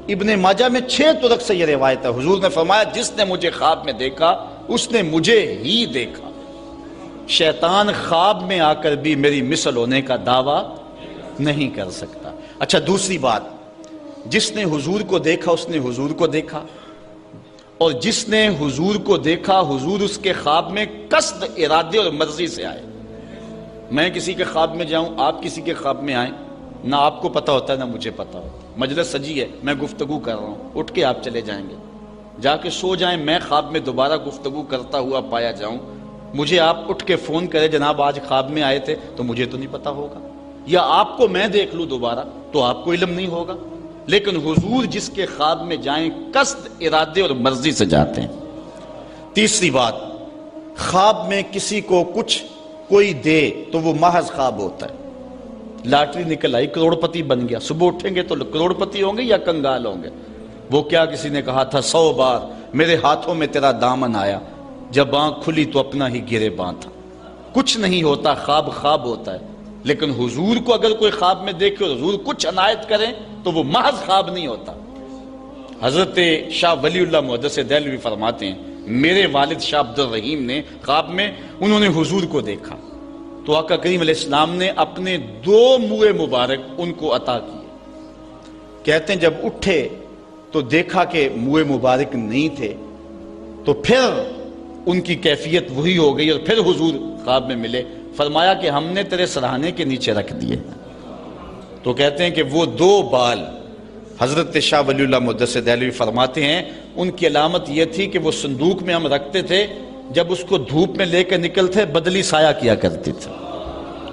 ابن ماجہ میں 6 طرق سے یہ روایت ہے۔ حضور نے فرمایا، جس نے مجھے خواب میں دیکھا اس نے مجھے ہی دیکھا، شیطان خواب میں آ کر بھی میری مثل ہونے کا دعویٰ نہیں کر سکتا۔ اچھا، دوسری بات، جس نے حضور کو دیکھا اس نے حضور کو دیکھا، اور جس نے حضور کو دیکھا حضور اس کے خواب میں قصد، ارادے اور مرضی سے آئے۔ میں کسی کے خواب میں جاؤں، آپ کسی کے خواب میں آئیں، نہ آپ کو پتا ہوتا ہے نہ مجھے پتا ہوتا، مجلس سجی ہے، میں گفتگو کر رہا ہوں، اٹھ کے آپ چلے جائیں گے، جا کے سو جائیں، میں خواب میں دوبارہ گفتگو کرتا ہوا پایا جاؤں، مجھے آپ اٹھ کے فون کرے، جناب آج خواب میں آئے تھے، تو مجھے تو نہیں پتا ہوگا، یا آپ کو میں دیکھ لوں دوبارہ تو آپ کو علم نہیں ہوگا۔ لیکن حضور جس کے خواب میں جائیں قصد، ارادے اور مرضی سے جاتے ہیں۔ تیسری بات، خواب میں کسی کو کچھ کوئی دے تو وہ محض خواب ہوتا ہے۔ لاٹری نکل آئی، کروڑ پتی بن گیا، صبح اٹھیں گے تو کروڑ پتی ہوں گے یا کنگال ہوں گے؟ وہ کیا کسی نے کہا تھا 100 بار میرے ہاتھوں میں تیرا دامن آیا، جب آنکھ کھلی تو اپنا ہی گریباں تھا۔ کچھ نہیں ہوتا، خواب خواب ہوتا ہے، لیکن حضور کو اگر کوئی خواب میں دیکھے اور حضور کچھ عنایت کریں تو وہ محض خواب نہیں ہوتا۔ حضرت شاہ ولی اللہ محدث دہلوی فرماتے ہیں، میرے والد شاہ عبد الرحیم نے خواب میں انہوں نے حضور کو دیکھا تو آقا کریم علیہ السلام نے اپنے 2 منہ مبارک ان کو عطا کیے۔ کہتے ہیں جب اٹھے تو دیکھا کہ منہ مبارک نہیں تھے، تو پھر ان کی کیفیت وہی ہو گئی، اور پھر حضور خواب میں ملے، فرمایا کہ ہم نے تیرے سرہانے کے نیچے رکھ دیے۔ تو کہتے ہیں کہ وہ 2 بال حضرت شاہ ولی اللہ محدث دہلوی فرماتے ہیں ان کی علامت یہ تھی کہ وہ صندوق میں ہم رکھتے تھے، جب اس کو دھوپ میں لے کے نکلتے بدلی سایہ کیا کرتی تھی،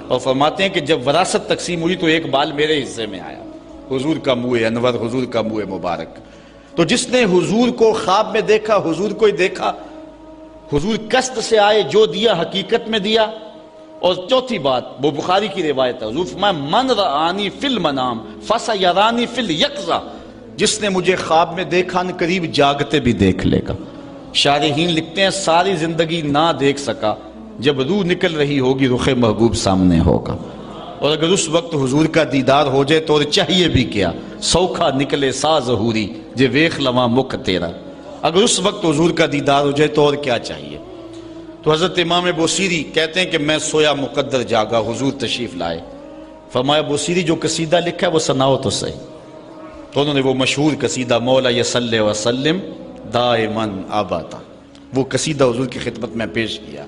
اور فرماتے ہیں کہ جب وراثت تقسیم ہوئی تو 1 بال میرے حصے میں آیا، حضور کا منہ انور، حضور کا منہ مبارک۔ تو جس نے حضور کو خواب میں دیکھا حضور کو ہی دیکھا، حضور قصد سے آئے، جو دیا حقیقت میں دیا۔ اور چوتھی بات، وہ بخاری کی روایت ہے، حضور فرمایا من رآنی فی المنام فسیرانی فی الیقظہ، جس نے مجھے خواب میں دیکھا ان قریب جاگتے بھی دیکھ لے گا۔ شارحین لکھتے ہیں ساری زندگی نہ دیکھ سکا، جب روح نکل رہی ہوگی رخ محبوب سامنے ہوگا، اور اگر اس وقت حضور کا دیدار ہو جائے تو اور چاہیے بھی کیا، سوکھا نکلے سا ظہوری جے ویخ لواں مکھ تیرا، اگر اس وقت حضور کا دیدار ہو جائے تو اور کیا چاہیے۔ تو حضرت امام بوصیری کہتے ہیں کہ میں سویا مقدر جاگا، حضور تشریف لائے، فرمایا بوصیری جو قصیدہ لکھا ہے وہ سناؤ تو صحیح۔ تو انہوں نے وہ مشہور قصیدہ مولا یصلی وسلم دائماً آبادا، وہ قصیدہ حضور کی خدمت میں پیش کیا۔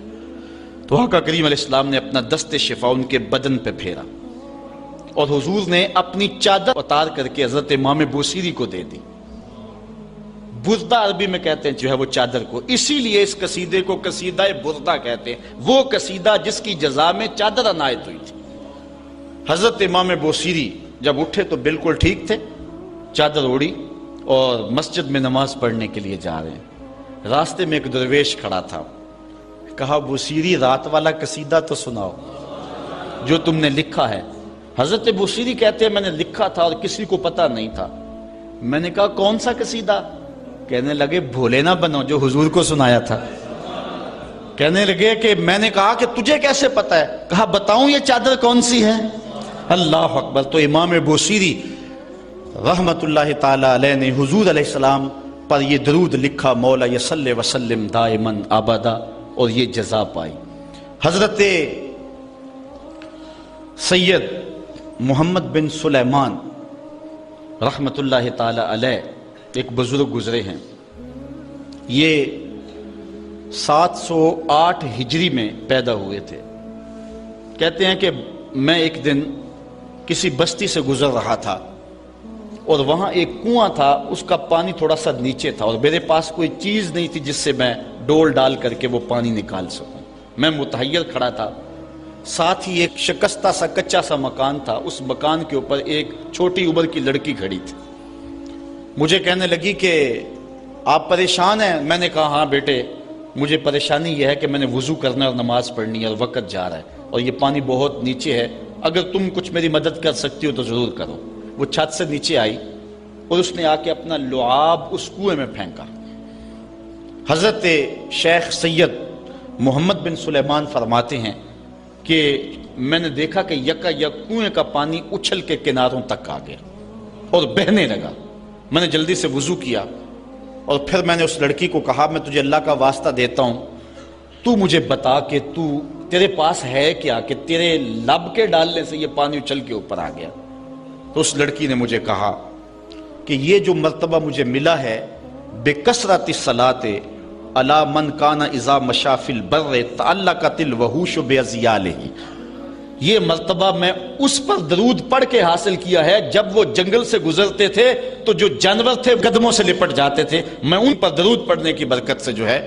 تو آقا کریم علیہ السلام نے اپنا دست شفا ان کے بدن پہ پھیرا، اور حضور نے اپنی چادر اتار کر کے حضرت امام بوصیری کو دے دی۔ بردہ عربی میں کہتے ہیں جو ہے وہ چادر کو، اسی لیے اس قصیدے کو قصیدہ بردہ کہتے ہیں، وہ قصیدہ جس کی جزا میں چادر عنایت ہوئی تھی۔ حضرت امام بوصیری جب اٹھے تو بالکل ٹھیک تھے، چادر اوڑی اور مسجد میں نماز پڑھنے کے لیے جا رہے ہیں۔ راستے میں ایک درویش کھڑا تھا، کہا بوصیری رات والا قصیدہ تو سناؤ جو تم نے لکھا ہے۔ حضرت بوصیری کہتے ہیں میں نے لکھا تھا اور کسی کو پتہ نہیں تھا۔ میں نے کہا کون سا قصیدہ؟ کہنے لگے بھولے نہ بنو جو حضور کو سنایا تھا. کہنے لگے کہ میں نے کہا کہ تجھے کیسے پتا ہے؟ کہا بتاؤں یہ چادر کون سی ہے؟ اللہ اکبر. تو امام بوصیری رحمت اللہ تعالی علیہ نے حضور علیہ السلام پر یہ درود لکھا، مولا یصلی وسلم دائماً ابدا، اور یہ جزا پائی. حضرت سید محمد بن سلیمان رحمت اللہ تعالی علیہ ایک بزرگ گزرے ہیں. یہ 708 ہجری میں پیدا ہوئے تھے. کہتے ہیں کہ میں ایک دن کسی بستی سے گزر رہا تھا اور وہاں ایک کنواں تھا، اس کا پانی تھوڑا سا نیچے تھا اور میرے پاس کوئی چیز نہیں تھی جس سے میں ڈول ڈال کر کے وہ پانی نکال سکوں. میں متحیر کھڑا تھا. ساتھ ہی ایک شکستہ سا کچا سا مکان تھا، اس مکان کے اوپر ایک چھوٹی عمر کی لڑکی کھڑی تھی. مجھے کہنے لگی کہ آپ پریشان ہیں؟ میں نے کہا ہاں بیٹے، مجھے پریشانی یہ ہے کہ میں نے وضو کرنا اور نماز پڑھنی ہے اور وقت جا رہا ہے اور یہ پانی بہت نیچے ہے، اگر تم کچھ میری مدد کر سکتی ہو تو ضرور کرو. وہ چھت سے نیچے آئی اور اس نے آ کے اپنا لعاب اس کنویں میں پھینکا. حضرت شیخ سید محمد بن سلیمان فرماتے ہیں کہ میں نے دیکھا کہ یکا یک کنویں کا پانی اچھل کے کناروں تک آ گیا اور بہنے لگا. میں نے جلدی سے وضو کیا اور پھر میں نے اس لڑکی کو کہا میں تجھے اللہ کا واسطہ دیتا ہوں، تو مجھے بتا کہ تیرے پاس ہے کیا کہ تیرے لب کے ڈالنے سے یہ پانی اچھل کے اوپر آ گیا. تو اس لڑکی نے مجھے کہا کہ یہ جو مرتبہ مجھے ملا ہے بکثرت الصلاۃ علی من کان اذا مشى فی البر تعلقت الوحوش باذیالہ، یہ مرتبہ میں اس پر درود پڑھ کے حاصل کیا ہے جب وہ جنگل سے گزرتے تھے تو جو جانور تھے قدموں سے لپٹ جاتے تھے، میں ان پر درود پڑھنے کی برکت سے جو ہے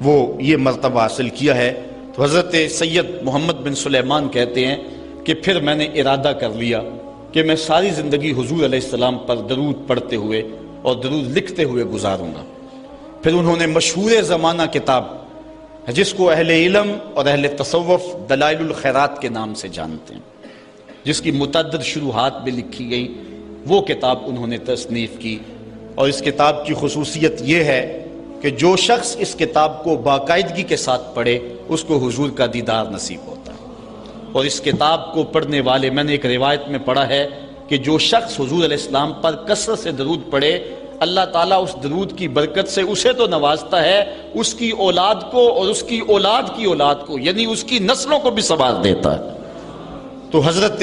وہ یہ مرتبہ حاصل کیا ہے. تو حضرت سید محمد بن سلیمان کہتے ہیں کہ پھر میں نے ارادہ کر لیا کہ میں ساری زندگی حضور علیہ السلام پر درود پڑھتے ہوئے اور درود لکھتے ہوئے گزاروں گا. پھر انہوں نے مشہور زمانہ کتاب جس کو اہل علم اور اہل تصوف دلائل الخیرات کے نام سے جانتے ہیں، جس کی متعدد شروحات بھی لکھی گئی، وہ کتاب انہوں نے تصنیف کی. اور اس کتاب کی خصوصیت یہ ہے کہ جو شخص اس کتاب کو باقاعدگی کے ساتھ پڑھے اس کو حضور کا دیدار نصیب ہوتا ہے. اور اس کتاب کو پڑھنے والے، میں نے ایک روایت میں پڑھا ہے کہ جو شخص حضور علیہ السلام پر کثرت سے درود پڑھے، اللہ تعالیٰ اس درود کی برکت سے اسے تو نوازتا ہے، اس کی اولاد کو اور اس کی اولاد کی اولاد کو، یعنی اس کی نسلوں کو بھی سنوار دیتا ہے. تو حضرت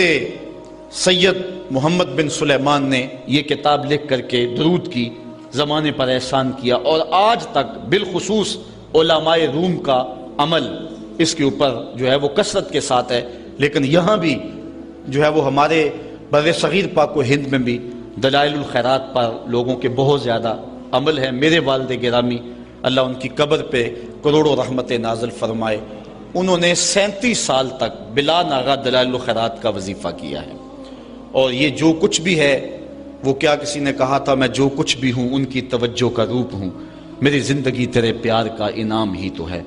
سید محمد بن سلیمان نے یہ کتاب لکھ کر کے درود کی زمانے پر احسان کیا، اور آج تک بالخصوص علماء روم کا عمل اس کے اوپر جو ہے وہ کثرت کے ساتھ ہے. لیکن یہاں بھی جو ہے وہ ہمارے بر صغیر پاک و ہند میں بھی دلائل الخیرات پر لوگوں کے بہت زیادہ عمل ہے. میرے والد گرامی اللہ ان کی قبر پہ کروڑوں رحمت نازل فرمائے، انہوں نے 37 سال تک بلا ناغہ دلائل الخیرات کا وظیفہ کیا ہے. اور یہ جو کچھ بھی ہے وہ کیا کسی نے کہا تھا، میں جو کچھ بھی ہوں ان کی توجہ کا روپ ہوں، میری زندگی تیرے پیار کا انعام ہی تو ہے.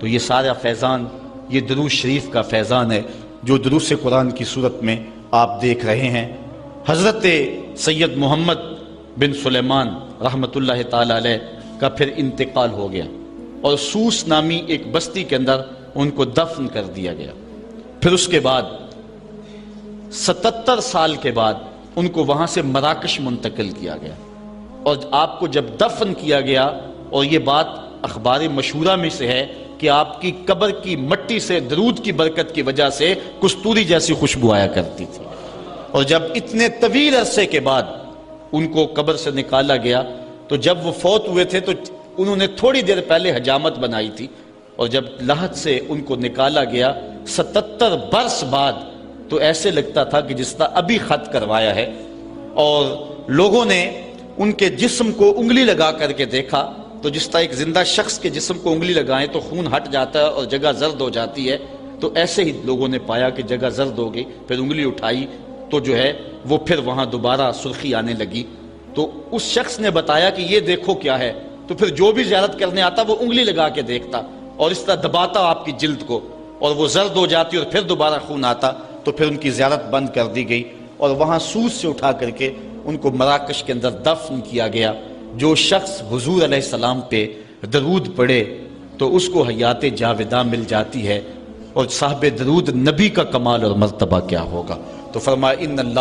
تو یہ سارا فیضان یہ درود شریف کا فیضان ہے جو دروس قرآن کی صورت میں آپ دیکھ رہے ہیں. حضرت سید محمد بن سلیمان رحمت اللہ تعالی علیہ کا پھر انتقال ہو گیا اور سوس نامی ایک بستی کے اندر ان کو دفن کر دیا گیا. پھر اس کے بعد 77 سال کے بعد ان کو وہاں سے مراکش منتقل کیا گیا، اور آپ کو جب دفن کیا گیا، اور یہ بات اخبار مشہورہ میں سے ہے کہ آپ کی قبر کی مٹی سے درود کی برکت کی وجہ سے کستوری جیسی خوشبو آیا کرتی تھی. اور جب اتنے طویل عرصے کے بعد ان کو قبر سے نکالا گیا تو جب وہ فوت ہوئے تھے تو انہوں نے تھوڑی دیر پہلے حجامت بنائی تھی، اور جب لحد سے ان کو نکالا گیا 77 برس بعد تو ایسے لگتا تھا کہ جس طرح ابھی خط کروایا ہے. اور لوگوں نے ان کے جسم کو انگلی لگا کر کے دیکھا تو جس طرح ایک زندہ شخص کے جسم کو انگلی لگائیں تو خون ہٹ جاتا ہے اور جگہ زرد ہو جاتی ہے، تو ایسے ہی لوگوں نے پایا کہ جگہ زرد ہو گئی. پھر انگلی اٹھائی تو جو ہے وہ پھر وہاں دوبارہ سرخی آنے لگی. تو اس شخص نے بتایا کہ یہ دیکھو کیا ہے، تو پھر جو بھی زیارت کرنے آتا وہ انگلی لگا کے دیکھتا اور اس طرح دباتا آپ کی جلد کو، اور وہ زرد ہو جاتی اور پھر دوبارہ خون آتا. تو پھر ان کی زیارت بند کر دی گئی اور وہاں سوس سے اٹھا کر کے ان کو مراکش کے اندر دفن کیا گیا. جو شخص حضور علیہ السلام پہ درود پڑھے تو اس کو حیات جاوداں مل جاتی ہے، اور صاحب درود نبی کا کمال اور مرتبہ کیا ہوگا۔ تو فرمایا ان اللہ